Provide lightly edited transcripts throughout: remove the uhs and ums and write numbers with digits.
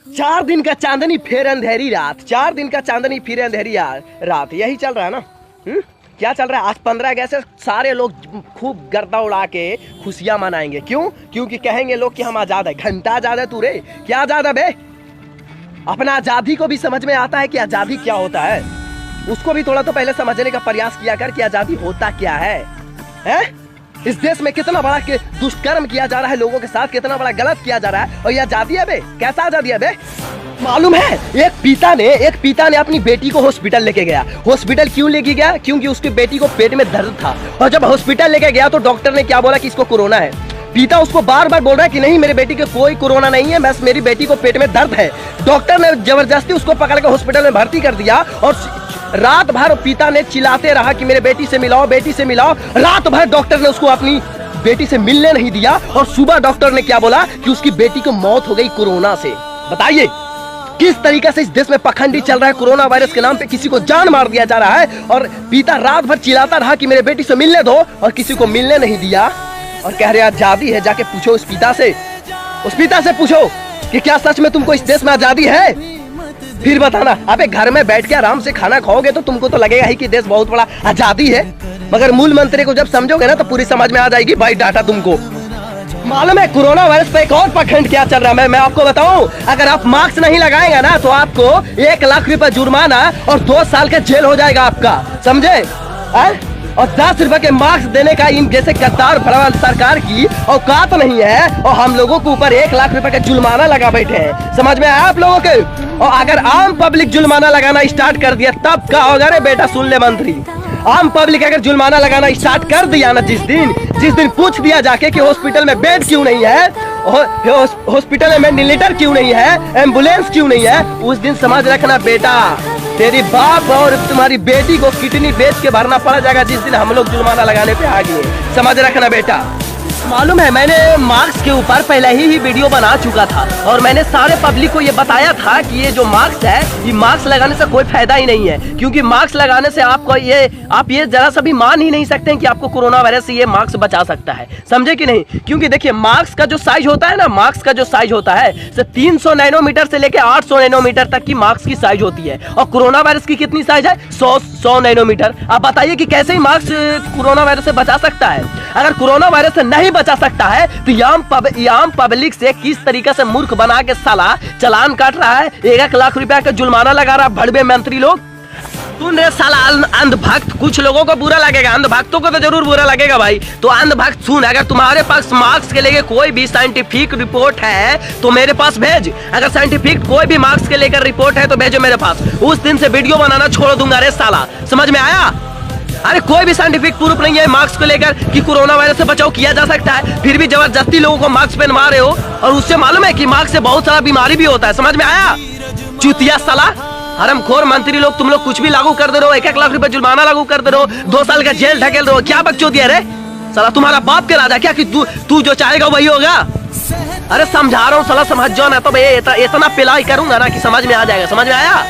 4 दिन का चांदनी फिर अंधेरी रात, 4 दिन का चांदनी फिर अंधेरी रात, यही चल रहा है ना। क्या चल रहा है? आज 15 अगस्त से सारे लोग खूब गर्दा उड़ा के खुशियां मनाएंगे। क्यों? क्योंकि कहेंगे लोग कि हम आजाद है। घंटा आजाद है तू रे, क्या आजाद है बे? अपना आजादी को भी समझ में आता है कि आजादी क्या होता है। उसको भी थोड़ा तो पहले समझने का प्रयास किया कर कि आजादी होता क्या है? इस देश में कितना बड़ा दुष्कर्म किया जा रहा है लोगों के साथ, कितना बड़ा गलत किया जा रहा है, और ये आजादी है बे? कैसा आजादी है बे? मालूम है एक पिता ने अपनी बेटी को हॉस्पिटल लेके गया। हॉस्पिटल क्यों लेके गया? क्योंकि उसकी बेटी को पेट में दर्द था, और जब हॉस्पिटल लेके गया तो डॉक्टर ने क्या बोला कि इसको कोरोना है। पिता उसको बार बार बोल रहा है कि नहीं, मेरे बेटी को कोई कोरोना नहीं है, बस मेरी बेटी को पेट में दर्द है। डॉक्टर ने जबरदस्ती उसको पकड़ के हॉस्पिटल में भर्ती कर दिया, और रात भर पिता ने चिल्लाते रहा कि मेरे बेटी से मिलाओ, बेटी से मिलाओ। रात भर डॉक्टर ने उसको अपनी बेटी से मिलने नहीं दिया, और सुबह डॉक्टर ने क्या बोला कि उसकी बेटी को मौत हो गई कोरोना से। बताइए किस तरीके से इस देश में पखंडी चल रहा है। कोरोना वायरस के नाम पे किसी को जान मार दिया जा रहा है, और पिता रात भर चिल्लाता रहा कि मेरे बेटी से मिलने दो, और किसी को मिलने नहीं दिया, और कह रहे आजादी है। जाके पूछो उस पिता से पूछो कि क्या सच में तुमको इस देश में आजादी है? फिर बताना। अबे घर में बैठ के आराम से खाना खाओगे तो तुमको तो लगेगा ही कि देश बहुत बड़ा आजादी है, मगर मूल मंत्री को जब समझोगे ना तो पूरी समझ में आ जाएगी भाई डाटा तुमको। मालूम है कोरोना वायरस पे एक और पखंड क्या चल रहा है? मैं आपको बताऊं, अगर आप मास्क नहीं लगाएंगे ना तो आपको 1 लाख रुपए जुर्माना और 2 साल का जेल हो जाएगा आपका, समझे? और 10 रुपए के मास्क देने का इन जैसे गद्दार भरवाल सरकार की औकात नहीं है, और हम लोगों के ऊपर 1 लाख रुपए का जुर्माना लगा बैठे हैं। समझ में आया आप लोगों के? और अगर आम पब्लिक जुर्माना लगाना स्टार्ट कर दिया तब क्या होगा रे बेटा? सुन ले मंत्री, आम पब्लिक अगर जुर्माना लगाना स्टार्ट कर दिया ना, जिस दिन पूछ दिया जाके कि हॉस्पिटल में बेड क्यों नहीं है, हॉस्पिटल में वेंटिलेटर क्यों नहीं है, एम्बुलेंस क्यों नहीं है, उस दिन समझ रखना बेटा तेरी बाप और तुम्हारी बेटी को किडनी बेच के भरना पड़ जाएगा, जिस दिन हम लोग जुर्माना लगाने पे आ गए। समझ रखना बेटा। मालूम है मैंने मास्क के ऊपर पहले ही वीडियो बना चुका था, और मैंने सारे पब्लिक को ये बताया था कि ये जो मास्क है, ये मास्क लगाने से कोई फायदा ही नहीं है, क्योंकि मास्क लगाने से आपको आप ये जरा सा भी मान ही नहीं सकते हैं कि आपको कोरोना वायरस से ये मास्क बचा सकता है। समझे कि नहीं? क्योंकि देखिए मास्क का जो साइज होता है ना, मास्क का जो साइज होता है 300 नैनोमीटर से लेके 800 नैनोमीटर तक की मास्क की साइज होती है, और कोरोना वायरस की कितनी साइज है? 100 नैनोमीटर। आप बताइए कि कैसे ही मास्क कोरोना वायरस से बचा सकता है? अगर कोरोना वायरस से नहीं बचा सकता है तो आम पब्लिक से किस तरीके से मूर्ख बना के साला चालान काट रहा है, 1 लाख रुपया का जुर्माना लगा रहा है भड़वे मंत्री लोग। सुन रे साला अंधभक्त, कुछ लोगों को बुरा लगेगा, अंधभक्तों को तो जरूर बुरा लगेगा भाई। तो अंधभक्त सुन, अगर तुम्हारे पास मार्क्स के लेके कोई भी साइंटिफिक रिपोर्ट है तो मेरे पास भेज। अगर साइंटिफिक कोई भी मार्क्स के लेकर रिपोर्ट है तो भेजो मेरे पास। उस दिन से वीडियो बनाना छोड़ दूंगा रे साला, समझ में आया? अरे कोई भी साइंटिफिक प्रूफ नहीं है मास्क को लेकर कि कोरोना वायरस से बचाव किया जा सकता है, फिर भी जबरदस्ती लोगों को मास्क पहनवा रहे हो, और उससे मालूम है कि मास्क से बहुत सारा बीमारी भी होता है। समझ में आया? चूतिया साला, हरामखोर मंत्री लोग, तुम लोग कुछ भी लागू कर दे रहे हो, 1 लाख रुपए जुर्माना लागू कर दे रहे हो, 2 साल का जेल ढकेल रहे हो। क्या बकचोदी है रे साला? तुम्हारा बाप के राजा क्या कि तू जो चाहेगा वही होगा? अरे समझा रहा हूँ साला, समझ जाओ ना तो इतना पिलाई करूंगा ना कि समझ में आ जाएगा। समझ में आया?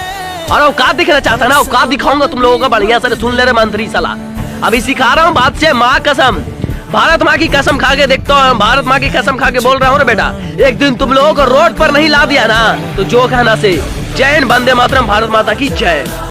और औकात दिखना चाहता है ना, औकात दिखाऊंगा तुम लोगों का बढ़िया से। सुन ले रे मंत्री साला, अभी सिखा रहा हूँ बात से, माँ कसम, भारत माँ की कसम खा के देखता हूँ, भारत माँ की कसम खा के बोल रहा हूँ रे बेटा। एक दिन तुम लोगों को रोड पर नहीं ला दिया ना तो जो कहना से जय हिंद, वंदे मातरम, भारत माता की जय।